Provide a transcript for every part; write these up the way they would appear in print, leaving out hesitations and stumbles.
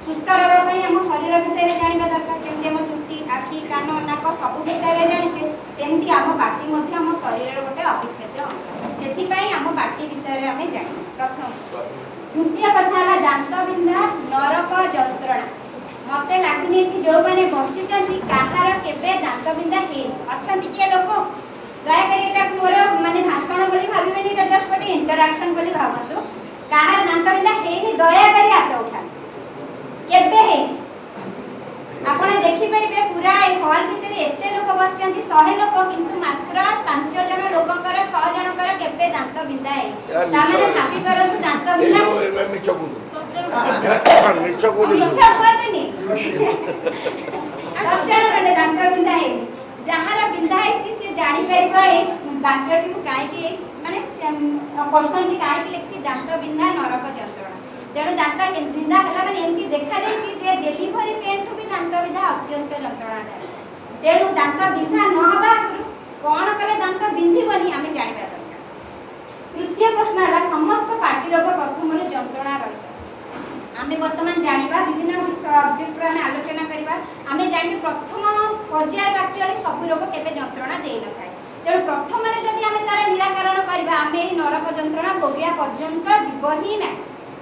सुस्थ रहा आम शरीर विषय जानवा दरकार जमी आम चुटी आखि कान नाक सब विषय जाचे सेमती आम बाटी आम शरीर गोटे अविच्छेद्य से आम बाटी विषय आम जान प्रथम द्वितीय कथा है दांत बिंधा नरक जंत्रणा मत लगुनि जो मैंने बसी कहार केवे दांत बिंधा अच्छा किए लोक दयाकोर मोर मानने भाषण बोली भावे जस्ट गोटे इंटराक्शन बोली भावतु कहार दांत बिंधा है दयाकोरी हाथ उठा केवे है आपण देखिपारे पूरा हॉल भितर एत लोक बस 100 लोक किंतु मात्र 5 जन लोकंकर 6 जनकर केवे दांत बिंधा है तामाने भाबी करंतु दांत बिंधा मिछ कहतुनी 10 जन दांत बिंधा है जहार बिंधा है से जानी पारे वाक्यटी को कहीं माने पर्सन की कहीं लिखी दांत बिंधा नरक जंत्रणा तेणु दांत बिंधा है मैंने एमती देखा जे डेलीवरी पेन ठू भी दांत बिंधा अत्यंत जंत्रणा तेणु दांत बिंधा नहबा कौन कले दांत बिंधबनी आम जानवा दरकार। तृतीय प्रश्न है समस्त पाटी रोग प्रथम जंत्रणा रही आम बर्तमान जाना विभिन्न सब्जेक्ट आम आलोचना करवा आम जान प्रथम पर्यायर एक्चुअली सब रोग केवे जंत्रणा दे न था तेणु प्रथम जदि आम तार निराकरण करवा आम नरक जंत्रणा भोगिया पर्यंत जीव ही ना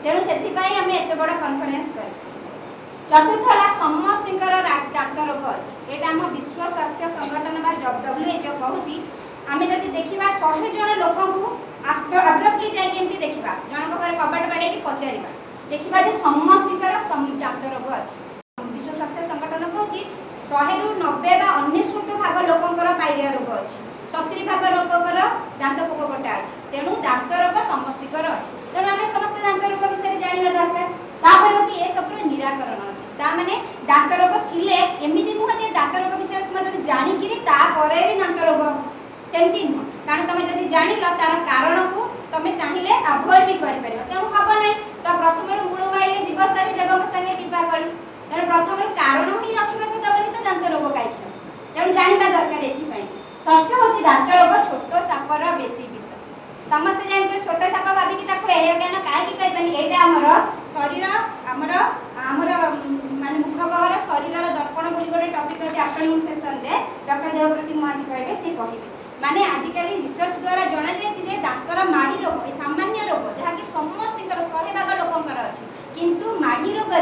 तेणु से आम एत बड़ कन्फरेन्स कर। चतुर्थ है समस्त दांत रोग अच्छे यहाँ आम विश्व स्वास्थ्य संगठन WHO कहूँ आम जब देखा 100 जन लोक अब्रप्टली जाकि देखा जनक घर कबाट बाड़े पचार देखा समस्त दांत रोग अच्छे विश्व स्वास्थ्य संगठन कहूँ 100 ରୁ 90 बा 99 भाग लोकंकर पाइरिया रोग अच्छे 70 भाग लोकंकर दांत पोक गोटा अच्छे तेणु दांत रोग समस्तर अच्छे तेणु आम समस्त दांत रोग विषय जानवा दरकार तापर हूँ ये सब निराकरण अच्छे ताने दांत रोग थिले एमती नुह जे दांत रोग विषय तुम जब जाणिकी भी दांत रोग सेमती नुह कारण तुम जब जान तार कारण को तुम चाहिए अभोड भी कर तेणु हम ना तो प्रथम मूल माइले जीव सारी देव सागे कृपा करी तेणु प्रथम कारण ही रखा दबनी तो दांत रोग कहीं तेणु जानवा दरकार ये षष्ठ हूँ दांत रोग छोट सापर बेसी विष समस्ते जान छोट साप भाविकी ज्ञान कहीं करमर शरीर आमर आमर मान मुख गहर शरीर दर्पण बोली गोटे टपिक अच्छे आफ्टरनून सेसन में डॉक्टर देवप्रति महांती कहे सी कहे माने आजिकल रिसर्च द्वारा जना जाए दांतर माड़ी रोग सामान्य रोग जहाँकि समस्त 100 भाग लोकंर अच्छे किंतु माड़ी रोग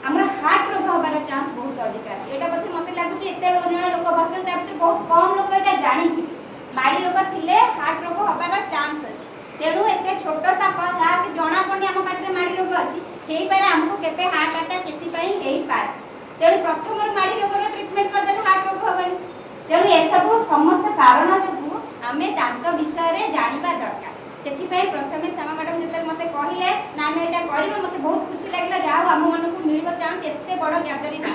आमर हार्ट रोग हबार चांस बहुत अधिक अच्छे यहाँ बोधे मत लगुच एत लोक बस बहुत कम लोक यहाँ जानी माड़ी रोग थे हार्ट रोग हबार चांस अच्छे तेणु एत छोट साप जहाँ जना पड़े आम पाटे माड़ी रोग अच्छी हो पारे आमको केवे हार्ट अटैक ये पाए तेणु प्रथम माड़ी रोगर ट्रिटमेंट करदे हार्ट रोग हेनी तेणु ये सब समस्त कारण जो आम दांत विषय जानवा दरकार से प्रथम श्यामा मैडम जो मत कहले ना आम यहाँ कर मत बहुत खुशी लगे जहाँ आम मन को मिल चांस एत बड़ गैदरिंग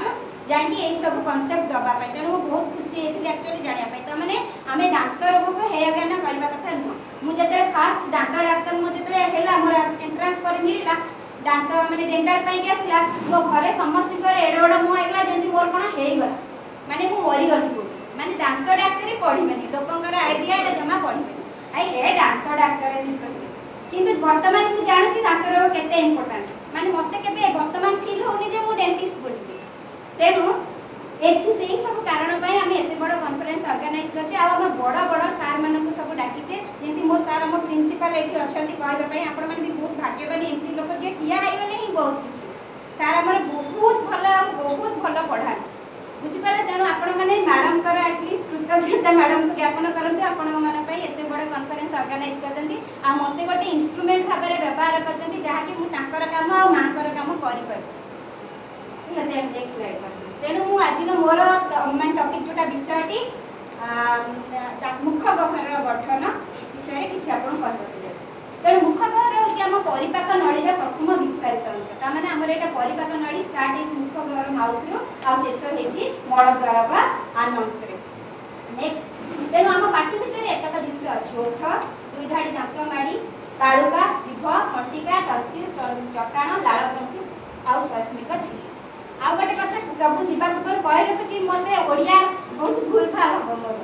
जाकि यही सब कनसेप्ट दवाई तेणु बहुत खुशी होती एक्चुअली जानापी तो मैंने आम दांत रोग को हेय ज्ञान करवा कथा नुह मुझे फास्ट दांत डाक्तर मुझे मोर एंट्रांस पर मिलला दांत मैंने डेंटाल पाई आसला मो घरे समस्त एड़ बड़ मुँह होगा जमी मोर कौन होगा माने मु मरीगली माने दांत डाक्तरी पढ़ी लोकंर आइडिया जमा पढ़ी आई ए दांत डाक्तर किंतु वर्तमान मुझे जानूँ दांत रोग केते इम्पोर्टेंट माने मत के वर्तमान फील होनी जे मु डेंटिस्ट बोली तेणु ये सब कारण आम एत बड़ कन्फरेन्स ऑर्गेनाइज करछे आ हम बड़ बड़ सार मानक सब डाकिचे जमी मो सार आम प्रिंसिपल ये अच्छा कहवाई आपण मैंने भी बहुत भाग्यवान एमती लोक जी ठिया होगले ही बहुत किसी सार आमर बहुत भल पढ़ा बुझिपारे तेणु आपण मैंने मैडम कर एटलिस्ट कृतज्ञता मैडम को ज्ञापन करते आपण मैंने एत बड़ कन्फरेन्स ऑर्गेनाइज करते आ मत गोटे इंस्ट्रूमेंट भाव में व्यवहार करते जहाँकि मुझे काम आ माँ काम कर तेणु मुझे आज मोर मान टपिक जोटा विषयटी मुख गहर गठन विषय किसी आप तेणु मुख गहर हूँ आम परिपाक नड़ी प्रथम विस्तारित अंश ताने आमर यहाँ परिपाक नड़ी स्टार्ट हो मुख गहर माउथ रु आ शेष हो मल द्वार बा आनंस नेक्स्ट तेणु आम पाटी भितर एतक जिन अच्छी ओठ दुई धाड़ी दांत माड़ी तालुका जीभ कंटिका टंसिल चटाण लाल ग्रंथि आ स्वास्मिक झिल्ली आ गोटे कथा सब जीवा पूर्व कही रखुची मत ओडिया बहुत भूल भाल हम मोर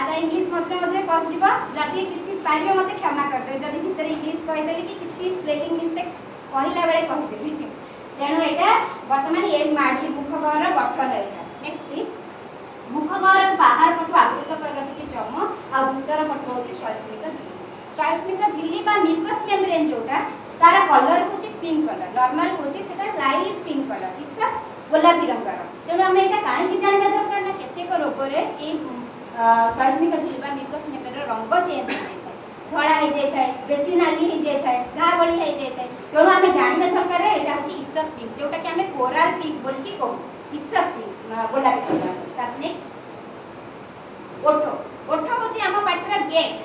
तो इंग्लीश मझे मझे पशिव जदि किसी पारे मत क्षमा करदे जदि भितर इंग्लीश कहीदेली कि किसी स्पेलिंग मिस्टेक कहला बेले कहीदेली तेणु एटा वर्तमान ए माड़ी मुखगहर गठन एटा। Next please. मुखगहर बाहर पटु आवृत कर रखिछि चर्म आ भीतर पटु होछि सयस्मिक झिल्ली। सयस्मिक झिल्ली बा म्यूकस मेम्ब्रेन जोटा तार कलर होछि पिंक कलर, नॉर्मल होछि सेटा लाइट पिंक कलर, इसा गोलापी रंगर। तेणु आम एटा काहे जानबा दरकार ना केतेक रोग रे ए सयस्मिक झिल्ली बा म्यूकस मेम्ब्रेन रंग चेंज हो जाय, धड़ा हो जाए, बेसी नाली हो जाए, घा बड़ी हो जाए। तेणु आम जानवा दरकार यहाँ हूँ ईसक पिंक जोटा कि आम कोराल पिंक बोलिकी कहू, ईसक पिंक गोलापी कलर। नेक्स्ट ओठ। ओठ हूँ आम पाटर गेट,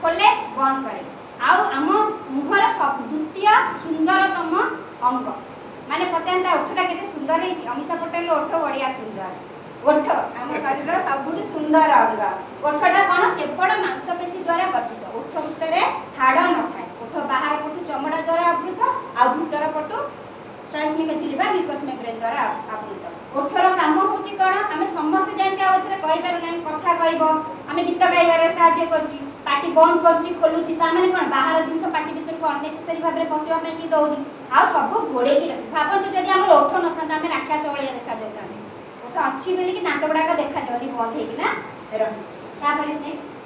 खोले बंद करे, आम मुहर द्वितीय सुंदरतम अंग। माने पचानता ओठटा केते सुंदर है, अमीषा पटेल ओठ बढ़िया सुंदर। ओठ आम शरीर सबुठ सुंदर अंग। ओठटा कौन केवल मांसपेशी द्वारा गठित, ओठ भितर हाड़ न थाए, ओठ बाहर पटु चमड़ा द्वारा आवृत आ भीतर पटु सयस्मिक झिल्ली बा म्यूकस मेम्ब्रेन द्वारा आवृत। ओठर काम होची कौन आम समस्त जानचे आउथरे कहि पारु नै, कथा कहबो आम गीत गाइबारे साहाय्य करछि, पाटी बंद करछि खोलुछि, ता माने कोन बाहर जिंस पाटी भीतर को अननेसेसरी भाबरे पसिबा पई कि दौनी आ सब घोड़े की रखि। भाबंतु जदि हमर ओठ न थांता आम राक्षस भलिया देखा जातांते, ओठ अछि बोली कि दांत गुडाक देखा जावनी बंद हे कि ना रहि। तापर नेक्स्ट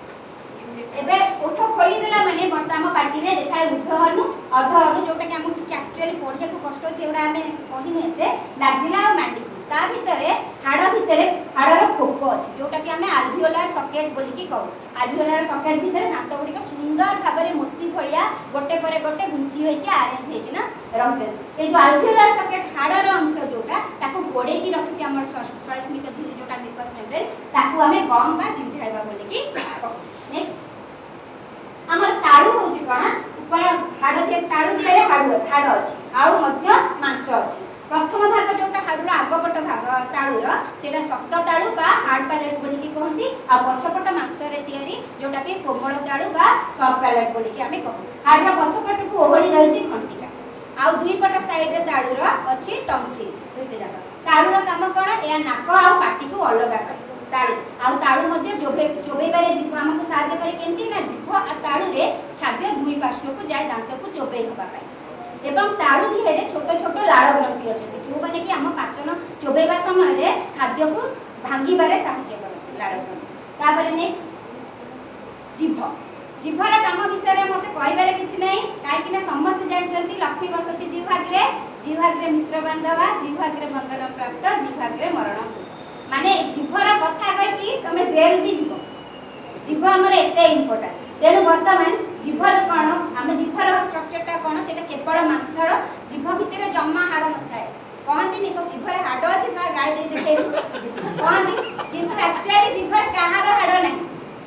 एबे ओठ खोली देला माने बर्तमान पार्टी रे देखाय ऊर्ध्वहनु अधहनु जोटा कि हमहु टिके एक्चुअली पढिया को कष्ट अछि, एडा हमें कहिनु एते मैक्सिला और मैंडिबुल ता भितरे हाड़ भितरे हाड़र खोप अछि जोटा कि हमें अल्वियोलार सॉकेट बोली कि कहू। अल्वियोलार सॉकेट भितरे दांत गुडी सुंदर भाबरे मोती भलिया गोटे परे गोटे गुंथी होई कि अरेंज हे कि ना रहजन। ए जो अल्वियोलार सॉकेट हाड़र अंश जोटा ताको गोडे की रखछि हमर सयस्मिक झिल्ली जोटा म्यूकस मेम्ब्रेन, ताको हमें गम बा जिंझाइबा बोली कि कहू। नेक्स्ट हमर ताळु होछि कोन ऊपर हाड़ दिए ताळु दिए हाड़ अछि आउ मध्य मांस अछि। प्रथम भाग जोटा हाड़र आगपट भाग ताळुर सेटा सक्त ताळु बा हार्ड पैलेट बोली कि कहंती, आ पछपट मांस रे तयारी जोटा कि कोमल ताळु बा सॉफ्ट पैलेट बोली कि हमें कहू। हाड़र पछपट को ओहଳି रहछि घंटिका, आउ दुई पट साइड रे ताळुर अछि टंसिल। दुईटी जाक ताळुर काम कोन या नाक आ पाटी को अलग करे। ताळु आउ ताळु मध्ये चोबेबारे जीभ हमको सहायता करे केंती ना जीभ आ ताळु रे खाद्य दुई पार्श्व को जाय दांत को चोबे होबा पाई। एवं ताळु दिहरे छोट छोट लाळ ग्रंथि अछंती जो माने कि हम पाचन चोबेबा समय रे खाद्य को भांगीबारे सहायता करते लाळ ग्रंथि। तापर नेक्स्ट जीभ। जीभर काम विषय रे मते कहबारे किछि नै, काहे कि ना समस्त जानचंती लक्ष्मी बसती जीभाग्रे, जीभाग्रे मित्र बांधवा, जीभाग्रे बंधन प्राप्त, जीभाग्रे मरण। माने जीभर कथा कहि कि तमे जेल भी जीव, जीभ हमर एते इम्पोर्टेंट। तेणु वर्तमान जीभर कौन आम जीभर स्ट्रक्चरटा कौन से केवल मांसर, जीभ भितर जमा हाड़ न थाए। कहती तो जीभर हाड़ अच्छे सब गाड़ी दे देखे कहती, किंतु एक्चुअली जीभर कहार हाड़ ना,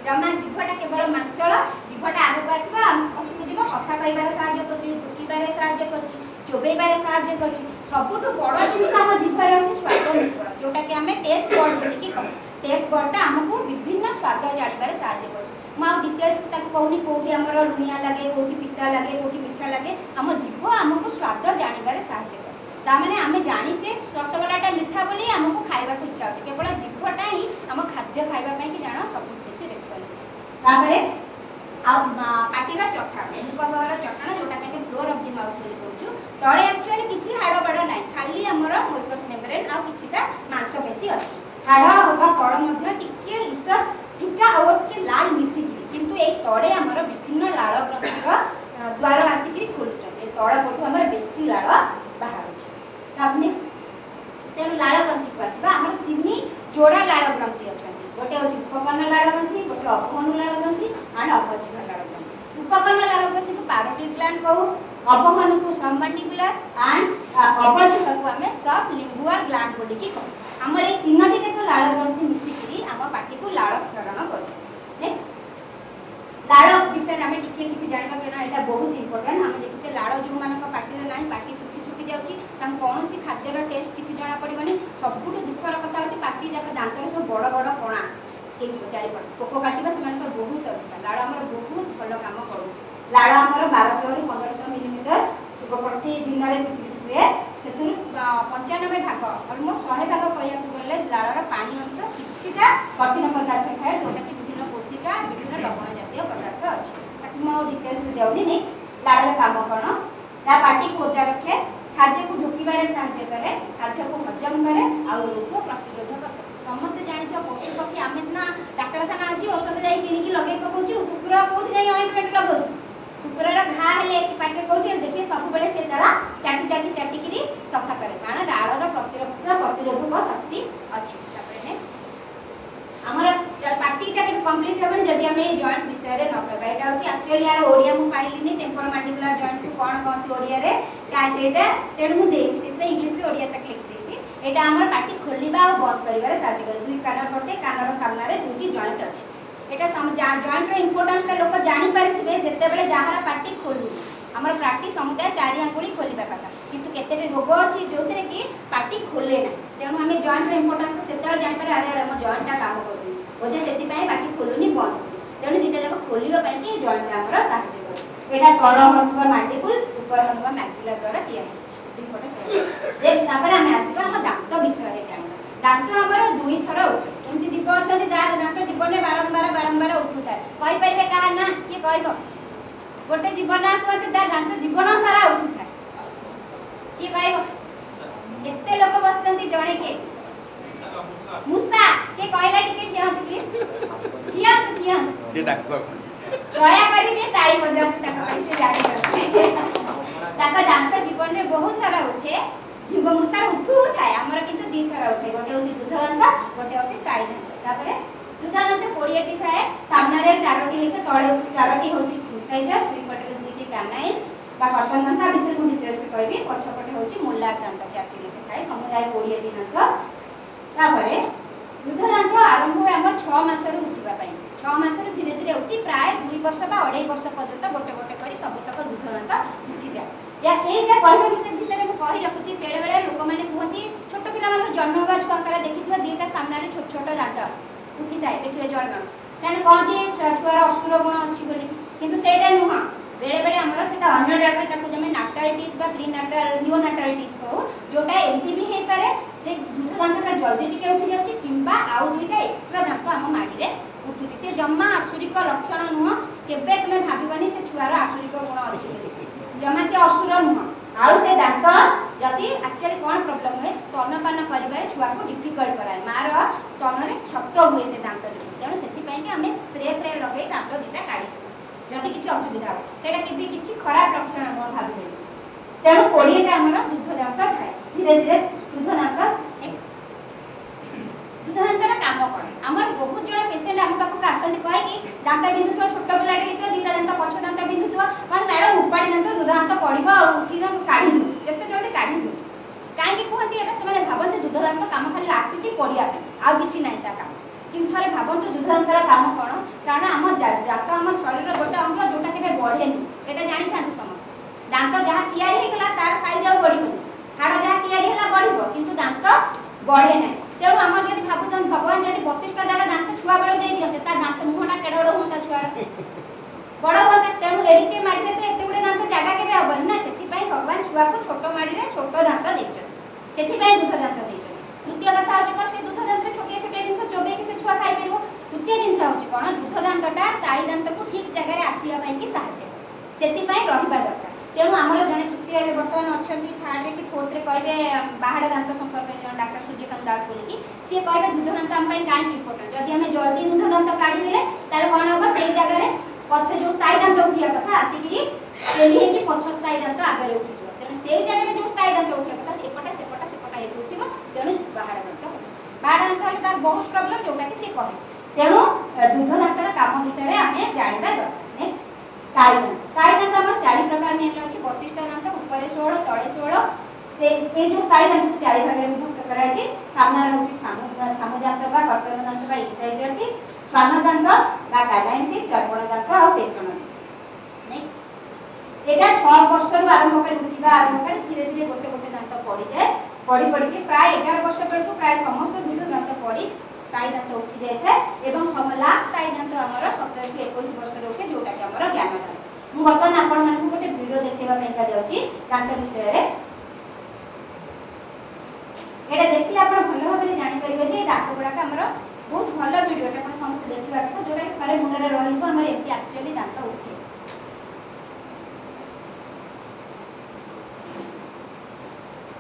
जमा जीभटा केवल मांसर। जीभटा आगक आसब आम पछक जीव कथा कहबार साहाय्य करछि, ढुकिबारे साहाय्य करछि, चोबेबारे साहाय्य करछि। सबुठु बड़ जिनिस आम जीभर अछि स्वाद मिश्रण जोटा कि आम टेस्ट बर्ड बोली कि कहू। टेस्ट बर्डटा आमको विभिन्न स्वाद जानिबारे साहाय्य करछि। मु आ डिटेल्स ताको कहूनी कोठी हमर लुनिया लागे, कोठी पिता लागे, कोठी मिठा लागे। आम जीभ आमको स्वाद जानिबारे साहाय्य करे। ता माने आमे जानिचे रसगोलाटा मिठा बोली आमको खाइबा को इच्छा होछि, केवल जीभटा ही आम खाद्य खाइबा पई कि जानो सब बेसी रेस्पॉन्सिबल। तापरे आ पाटीर चटाण, मुखगहर चटाण जोटा कि फ्लोर ऑफ द माउथ बोली कहउछु। तळे एक्चुअली किछि हाड़ बाड़ नाही, खाली हमर म्यूकस मेम्ब्रेन आ किछिटा मांसपेशी अछि। हाड़ होबा तळ मध्ये टिके ईसर फिका और के लाल मिसिकी, किंतु ए तळे हमर विभिन्न लाळ ग्रंथिर द्वार आसिकी खोलुछन। ए तळ पटु हमर बेसी लाळ बाहरुछ। तब नेक्स्ट तेनु लाळ ग्रंथि को आसीबा हमर तिनि जोड़ा लाळ ग्रंथि अछन। गोटे होछि उपकर्ण लाळ ग्रंथि, गोटे अपहनु लाळ ग्रंथि एंड अपजिह्वा लाळ ग्रंथि। उपकर्ण लाळ ग्रंथि को पैरोटिड ग्लैंड कहू, अपहनु को सबमंडिबुलर एंड अपजिह्वा को हमें सब लिंगुअल ग्लैंड बोली कि कहू। हमर ए तीनोटी जाक लाळ ग्रंथि मिसिकी हम पाटी को लाळ क्षरण करू। नेक्स्ट लाळ विषय हमें टिके किछि जानिबा केना एटा बहुत इंपोर्टेंट। हम देखिछे लाळ जो मानक पाटी रे नाही, पाटी सुखी सुखी जाउची, तां कोनोसी खाद्यर टेस्ट किछि जाना पड़िबनी। सबुठु दुखर कथा होछि पाटी जाक दांतर सब बड़ बड़ कणा हे जो चारिपट पोक काटिबा सेमानकर बहुत अधिक। लाळ हमर बहुत भलो काम करूछि। लाळ हमर 1200 रु 1500 मिलीमीटर प्रति दिन रे सिक्रेट हुए, सेतु 95 भाग ऑलमोस्ट 100 भाग कहिया को गले लाळर पानी अंश किछिटा कठिन पदार्थ थाए जोटा कि विभिन्न कोशिका, विभिन्न लवण जातीय पदार्थ अछि। ताकि म डिटेल्स देउनी। नेक्स्ट लाळर काम कोन ना पाटी को ओदा रखे, खाद्य को ढोकी उठिबारे साहाय्य करे, खाद्य को हजम करे आ रोग प्रतिरोधक शक्ति। समस्त जानिथ पशु पक्षी आमे सिना डाक्तरखाना अछि औषध जाई किनिकी लगे पकोछु, कुकुर कोठी जाई ऑइंटमेंट लगोछु, कुकुरर घा हेले कि पाटे कोठी देखिए सब बेले से तारा चाटी चाटी चाटी किरी सफा करे, कारण राड़र प्रतिरोधक शक्ति अछि। तापरे ने हमर पार्टीटा के कंप्लीट हेबन जदि हम ए जॉइंट विषय रे न करबा। एटा होची एक्चुअली यार ओडिया मु पाइलिनी टेम्पोरोमैंडिबुलर जॉइंट को कोन कहती ओडिया रे का सेटा तेण मु देख सेते इंग्लिश रे ओडिया तक लिख देछि। एटा हमर पार्टी खोलिबा आ बंद करिबारे साहाय्य करे। दुई कान पटे कानर सामना रे दुटी जॉइंट अछि। एटा जॉइंट रो इंपोर्टेंस टा लोक जानि पारिथिबे जेते बेले जहारा पार्टी खोलु हमर पार्टी समुदाय चारि आंगुली खोलिबा कथा, किंतु केतेटे रोग अछि जोथरे कि पार्टी खोले ना। तेणु हमें जॉइंट रो इंपोर्टेंस को सेते जानि पारे अरे हम जॉइंट टा काम करू बोधे सेति पय पार्टी खोलुनी बंद। तेणु दिटा जाक खोलिबा पय कि जॉइंट टा हमर साहाय्य करे। एटा तळ हनुवा मैंडिबुल ऊपर हनुवा मैक्सिलर द्वारा तैयार होछि। दुई पटे साइड देख तापर हम आसीबा हम दांत विषय रे जानिबा। दांत हमर दुई थर उठे, एमति जीव अछथि जार दांत जीवन में बारंबार उठुता कहि परिबे का ना कि कहबो गोटे जीवन ना कहते दा दांत जीवन सारा उठुता कि कहबो एते लोक बसचंती जणे के मुसा के कहला टिके ठियांतु प्लीज ठियांतु से डॉक्टर दया करी के ताली बजाउ तक कैसे जानि करते ताका दांत जीवन रे बहुत सारा उठे जीव मुसार उठू थाए हमर किंतु दी थरा उठे गोटे होची दूध दांत गोटे होची स्थायी दांत। तापरे दूध दांत 20 टी थाए सामने रे 4टी हेके तळे 4टी होची इंसाइजर दुई पटे दुईटी कैनाइन बा कर्तन दांत विषय को डिटेल्स कहबी पछ पटे होची मोलार दांत 4टी हेके थाए समुदाय 20 टी दांत। तापरे दूध दांत आरंभ होय हम 6 मास रे उठिबा पई 6 मास रे धीरे धीरे उठी प्राय 2 वर्ष बा 2.5 वर्ष पर्यंत गोटे गोटे करी सब तक दूध दांत उठी जाय। या ए जे कहबे विषय भितरे मु कहि रखुची बेले बेले लोक माने कहती छोट पिला माने जन्म होबा छुआंकर देखिथवा दीटा सामना रे छोट छोट दांत उठी थाए देखिले जण जण सेन कहती छुआर असुर गुण अछि बोली, किंतु सेटा नुहा बेले बेले हमर सेटा अन्य डाक्टर ताको जमे नाटाल टीथ बा pre natal neo natal teeth को जोटा एमती भी हे पारे से दूध दांतटा जल्दी टिके उठी जाउची किंबा आउ दुईटा एक्स्ट्रा दांत हम माडी रे उठुची। से जम्मा आसुरिक लक्षण नुहा केबे तुमे भाबिबानी से छुआर आसुरिक गुण अछि जमा से असुर नुह आउ से दांत जदि एक्चुअली कोन प्रॉब्लम है स्तनपान करिबारे छुआ को डिफिकल्ट कराय मार स्तन रे क्षत हुए से दांत जो तेणु सेति पय कि हमें स्प्रे लगे दांत दिटा काढी जदि किछि असुविधा हो सेटा कि किछि खराब लक्षण न भाबिबे। तेणु 20 टा हमर दूध दांत थाए धीरे धीरे दूध दांत दूध दांतर काम कोन हमर बहुत जण पेशेंट हम पाखु आसंती कहे कि दांत बिंदुतो छोट पिलाटे हितो दीटा दांत पछ दांत बिंदुतो कारण मैडम उपाड़ी दांत दूध दांत पड़िबो कि न काढी दु जते जल्दी काढी दु काहे कि कहंती एटा से माने भाबंती दूध दांत काम खाली आसीची पड़िया आ किछि नै ता काम किंतु थरे भाबंतु दूध दांतर काम कोन कारण हम दांत हम शरीर गोटे अंग जोटा केबे बढ़ेनी एटा जानि थांतु समस्त दांत जहा तयारी हे गला तार साइज आ बढ़िबो हाड़ जहा तयारी होला बढ़िबो किंतु दांत बढ़े नै। तेणु आम जब भावुन भगवान जब 32टा जगह दांत छुआ बेल दे दियते ता दांत मुहटा केड़ बड़ होता छुआर बड़ होता तेणु एडिके माड़ी तो एत गुड़े दांत जगह के हेबन ना से भगवान छुआ को छोट माड़ी में छोट दांत देते से दूध दांत देते। द्वितीय कथा हूँ कौन से दूध दांत छोटे छोटे जिन चोबे से छुआ खाई पार। तृतीय जिन हूँ कौन दूध दांतटा स्थायी दांत को ठीक जगह आसवाई साहय से रहा दरकार। तेणु आमर जड़े तृतीय बर्तमान अच्छा थार्ड कि फोर्थ कहे बाहाड़ दांत संपर्क में डाक्टर सूर्यकांत दास बोलिकी सी कहे दूध दांत आम कहीं इंपोर्टेंट जदि आम जल्दी दूध दांत काढ़ीदे कौन हम से जगह पछ जो स्थायी दांत उठा कथा आसिकी पछ स्थायी दांत आगे उठिज तेणु से जगह जो स्थायी दांत उठा कथा सेपटा सेपटा सेपटा ये उठो तेणु बाहाड़ दांत हो बाहाड़ दांत हेल्ले तार बहुत प्रोब्लेम जोटा कि सी कहे तेणु दूध दांतर काम विषय में आम जानवा दरकार। नेक्स्ट स्थायी दांत आम 4 प्रकार में अच्छे 32टा दांत ऊपर 16 तले 16 से जो स्थायी दांत को 4 भाग में विभक्त कराई सामना होची सामु दांत बा कर्तन दांत बा इंसाइजर टी स्वान दांत बा कैनाइन टी चर्पण दांत और पेषण। नेक्स्ट एटा 6 वर्ष रु आरंभ कर उठिबा आरंभ कर धीरे धीरे गोटे गोटे दांत पड़ी जाए पड़ी पड़ी के प्राय 11 वर्ष बेलू प्राय समस्त दूध दांत पड़ी स्थायी दांत उठी जाए एवं लास्ट स्थायी दांत आमर 17 रु 21 वर्ष उठे जोटा कि आमर ज्ञान दांत। मु बर्तमान आपण मानकु गोटे वीडियो देखिबा पइका जाउची दांत विषय रे एटा देखिले आपण भलो भाबरे जानि परिबे जे दांत गुडा का हमर बहुत भलो वीडियो टा आपण समस्त देखिबा को जोटा थरे मुंडरे रहिबो हमर एति एक्चुअली दांत उठे।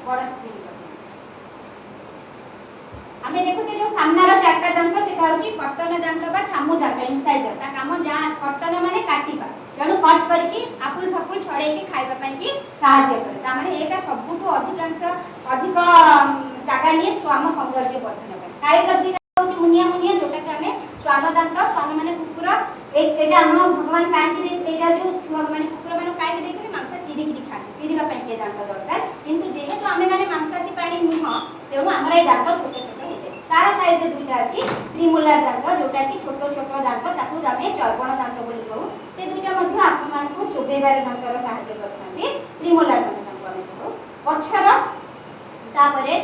बड़ स्क्रीन आमे देखुचे जो सामनार चारटा दांत सेटा होची कर्तन दांत बा छामु दांत इंसाइजर ता काम जा कर्तन माने काटिबा तेणु कट करके आपुल फापुल छड़े के खाइबा पई की सहायता करे ता माने एटा सबुठु अधिकांश अधिक जागा निये स्वाम सौंदर्य वर्धन करे साइड र दुईटा होची मुनिया मुनिया जोटा के हमें स्वान दांत स्वान माने कुकुर एटा हम भगवान काई के एटा जो छुआ माने कुकुर माने काई के देछे मांस चिरी की खाते चिरीबा पई के दांत दरकार किंतु जेहेतु हमें माने मांसासी प्राणी नुह तेणु हमर ए दांत छोट छोट हे जाय तार साइड रे दुईटा अछि प्रीमोलार दांत जोटा की छोट छोट दांत ताकू हमें चर्वण दांत बोली कहू से दुईटा मध्ये आपण मानकु चोबेबार दांतर सहायता करथांती प्रीमोलार दांत ताकू हमें कहू पछर तापरे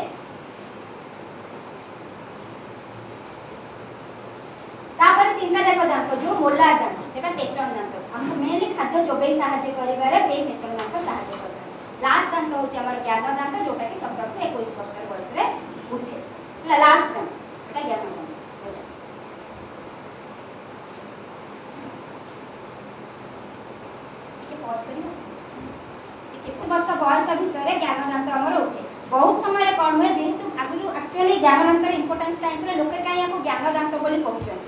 तापर तीनटा जाक दांत जो मोलार दांत सेटा पेषण दांत हम मेनली खाद्य चोबई सहायता करिवारे पे पेषण दांत सहायता करथां लास्ट दांत होची हमर ज्ञान दांत जोटा की 17 टू 21 वर्ष बयस रे उठे लास्ट दांत एटा ज्ञान दांत टिके पॉज करियो टिके वर्ष बयस भितरे ज्ञान दांत हमर उठे बहुत समय रे कोन होय जेहेतु आगु एक्चुअली ज्ञान दांतर इंपोर्टेंस काइले लोके काई याको ज्ञान दांत बोली कहउछन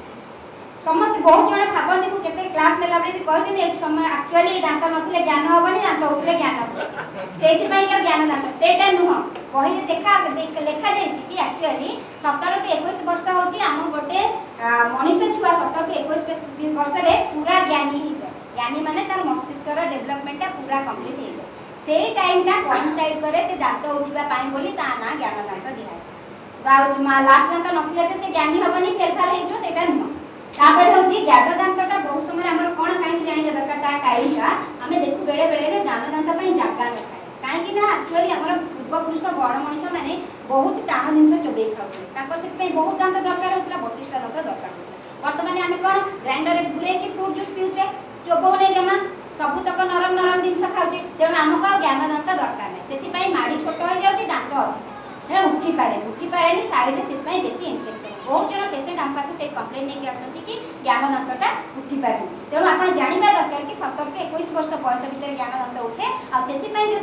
समस्त बहुत जण भाबंती को केते क्लास नेला बले भी कहछन एक समय एक्चुअली दांत नथिले ज्ञान होबनी दांत उठले ज्ञान हो सेति पई के ज्ञान दांत सेटा नुह कहि देखा लेखा जाय कि एक्चुअली 17 टू 21 वर्ष होची हम गोटे मनुष्य छुआ 17 टू 21 वर्ष रे पूरा ज्ञानी ही जाय ज्ञानी माने तार मस्तिष्क रो डेवलपमेंट पूरा कंप्लीट हे जाय से टाइम टा कोइंसाइड करे से दांत उठिबा पाई बोली ता ना ज्ञान दांत दिया जाय लास्ट दांत नथिले जे से ज्ञानी होबनी फेल फाल हे जो सेटा नुह तापर होची ज्ञान दांतटा बहुत समय हमर कोन काई जानि दरकार ता टाइमटा हमें देखु बेले बेले ज्ञान दांत पई जागा न खाय काई कि ना एक्चुअली हमर पूर्व पुरुष बड़ मनुष्य माने बहुत टाण जिंस चोबे खाउ ताको सेति पई बहुत दांत दरकार होतला 32 टा दांत दरकार होतला वर्तमान हमें कोन ग्राइंडर रे गुरे कि फ्रूट जूस पिउचे चोबोने जमा सब तक नरम नरम जिंस खाउचे तेणु हमको ज्ञान दांत दरकार नै सेति पई माडी छोट हो जाउची दांत हे उठी पारे नि साइड रे सेति पई बेसी इन्फेक्शन बहुत जन पेशेंट हम पाखु से कंप्लेन नहीं आसती कि ज्ञान दांतटा उठी पारे तेणु आप जानवा दरकार कि 17 टू 21 वर्ष बयस भितर ज्ञान दांत उठे आदि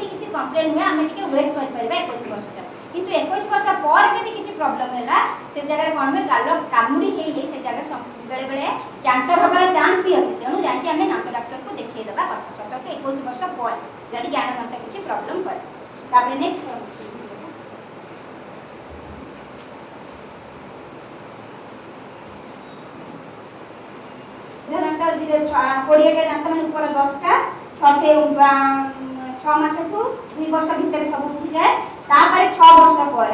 किसी कंप्लेन हुए आम टे वेट कर 21 वर्ष जाए किंतु 21 वर्ष पर जब किसी प्रोब्लेम है से जगह कौन हुए गाल कामुड़ी से जगह बेले बेले कैंसर हमार चांस भी अच्छे तेणु जाकि आम दांत डाक्तर को देखा कथा 17 टू 21 वर्ष पर जब ज्ञान दांत किसी प्रोब्लेम करे नेक्स्ट दांत 20 दांत मान ऊपर 10टा 6 मास टू 2 वर्ष भीतर सब उठी जाए तापर 6 वर्ष पर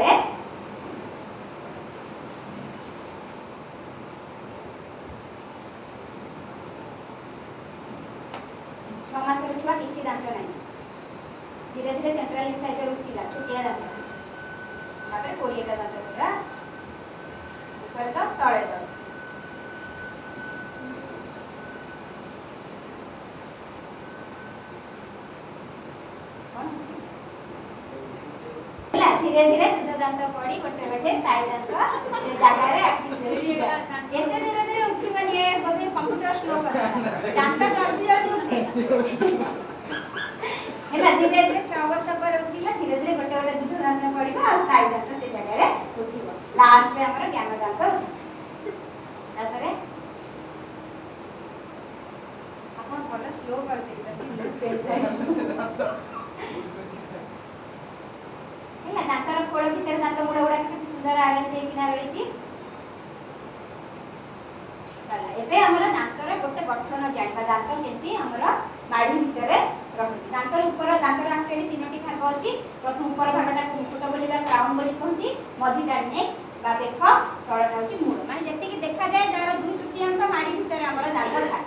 6 मास छुआ किसी दांत नहीं धीरे धीरे सेंट्रल इंसाइजर उठिला छोटिया दांत तापर 20 दांत पूरा ऊपर 10 तळे 10 धीरे धीरे दांत पड़ी गोटे गोटे साइड दांत से जगह रे एते धीरे धीरे उठी बनी ये बोधे कंप्यूटर स्लो कर दांत जल्दी जल्दी उठे हैला धीरे धीरे 6 वर्ष पर उठिला धीरे धीरे गोटे गोटे दूध दांत पड़िबा और साइड दांत से जगह रे उठिबो लास्ट पे हमर ज्ञान दांत ताପରେ आपण भलो स्लो कर देछन दांतर खोड़ भीतर दांत मुड़ा गुड़ा केते सुंदर आगे छै किना रही छी चला एबे हमर दांतर गोटे गठन जानबा दांत केति हमर माडी भीतर रहछि दांतर ऊपर दांतर एक्चुअली तीनोटी भाग अछि प्रथम ऊपर भागटा कुंकुट बोलिबा क्राउन बोली कहंती मझीटा नेक बा देख तळटा होछि मूळ माने जति कि देखा जाय तार 2/3 माडी भीतर हमर दांत था